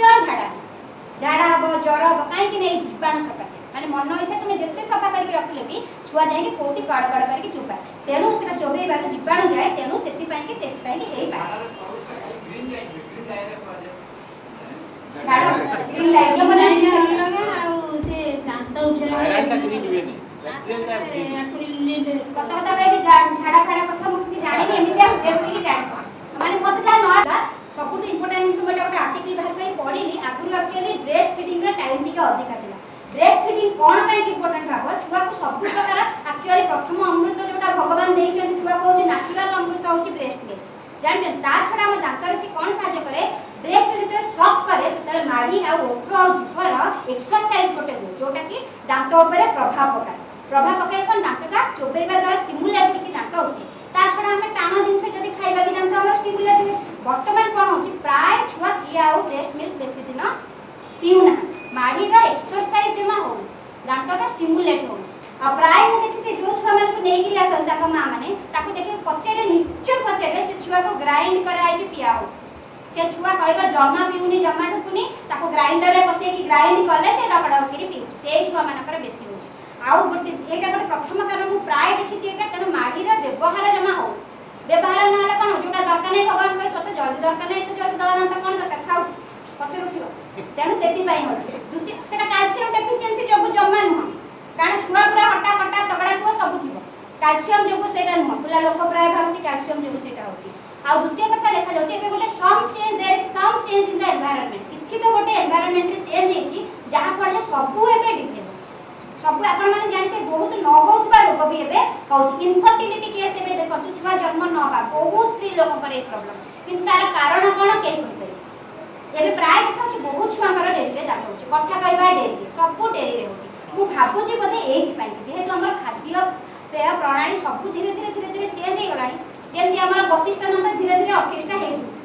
ଝାଡ଼ା ହେବ ଜ୍ୱର ହେବ କାହିଁକି ନା ଏଇ ଜୀବାଣୁ ସକାଶେ ମାନେ ମନ ଇଚ୍ଛା ତୁମେ ଯେତେ ସଫା କରିକି ରଖିଲେ ବି ଛୁଆ ଯାଇକି କୋଉଠି କଡ଼ କଡ଼ କରିକି ଚୋବାଏ ତେଣୁ ସେଟା ଚୋବେଇବାରୁ ଜୀବାଣୁ ଯାଏ ତେଣୁ ସେଥିପାଇଁ କି ହେଇପାରେ ସତ କଥା କହିବି ଝାଡ଼ା ଫାଡ଼ା କଥା ମୁଁ କିଛି ଜାଣିନି ଏମିତିଆ ହୁଏ ବୋଲି ଜାଣିଛି ମାନେ ମୋତେ ଯାହା ନ ଆସିଲା ସବୁଠୁ ଇମ୍ପୋର୍ଟାଣ୍ଟ ଜିନିଷ ଗୋଟେ ଆର୍ଟିକଲ ବାହାର କରି ପଢ଼ିଲି ଆଗରୁ ଆକ୍ଚୁଆଲି ବ୍ରେଷ୍ଟ ଫିଡିଂର ଟାଇମ୍ ଟିକେ ଅଧିକା ଥିଲା ब्रेस्ट फीडिंग कौन पे इंपोर्टेंट भाव छुआ को सब प्रकार एक्चुअली प्रथम अमृत जोटा भगवान देइछन छुआ को होची नेचुरल अमृत होची ब्रेस्ट मिल्क जानछन ता छडा हम दांतर से कौन साहाय्य करे ब्रेस्ट जेते सक करे सेते माडी आ ओठ आ जिभर एक्सरसाइज गोटे हो जोटा कि दांत ऊपर प्रभाव पकाए कोन दांतटा चोबेबा द्वारा स्टिमुलेट होकी दांत उठे ता छडा हम टाणो जिंस जदी खाइबा भी दांत हमर स्टिमुलेट हो वर्तमान कोन होची प्राय छुआ किया आ ब्रेस्ट मिल्क बेसी दिन छुआ को ग्राइंड कराई पिया हो से छुआ कहब जमा पीऊनी जमा ढुकुनी ताको ग्राइंडर रे बसैकी ग्राइंड कले से डकड़क करी पीउछ से छुआ मानकर बेसी होछ आउ गोटे एटा गोटे प्रथम कारण मु प्राय देखिछि एटा तेणु माढ़ीर व्यवहार जमा हो व्यवहार ना हले कोन जोटा दरकार नै भगवान कहि तो जल्दी दरकार नै तो जल्दी दवा दांत कोन दरकार खाऊ पछे उठियो तेणु सेति पई होछ दुती सेटा कैल्शियम डेफिशिएंसी जो जमा नुह कारण छुआ पूरा हट्टा कट्टा तगड़ा थो सब थिबो कैल्शियम जो सेटा नुह पुला लोक प्राय भाबती कैल्शियम जो सेटा होची आ द्वितीय कथा देखा जाउची एबे गोटे some change there is some change in the environment किछि तो गोटे एनवायरनमेंट रे चेंज हेची जहा फळे सबु एबे डिफरेंट होची सबु आपण माने जानते बहुत न होतबा रोग भी एबे होची इनफर्टिलिटी केस एबे देखो तु छुआ जन्म न बा बहुत स्त्री लोक करे प्रॉब्लम किंतु तार कारण कोन के कहि एबे प्राय देखा होची बहुत छुआ कर डेरी रे दात होची कथा कहबा डेरी रे सबु डेरी रे होची मु भाबुची बोधे एथि पई जेहेतु हमर खाद्य पेय प्रणाली सबु धीरे धीरे चेंज हे गलानी जेमति हमर 32 टा नंबर धीरे धीरे 28 टा हे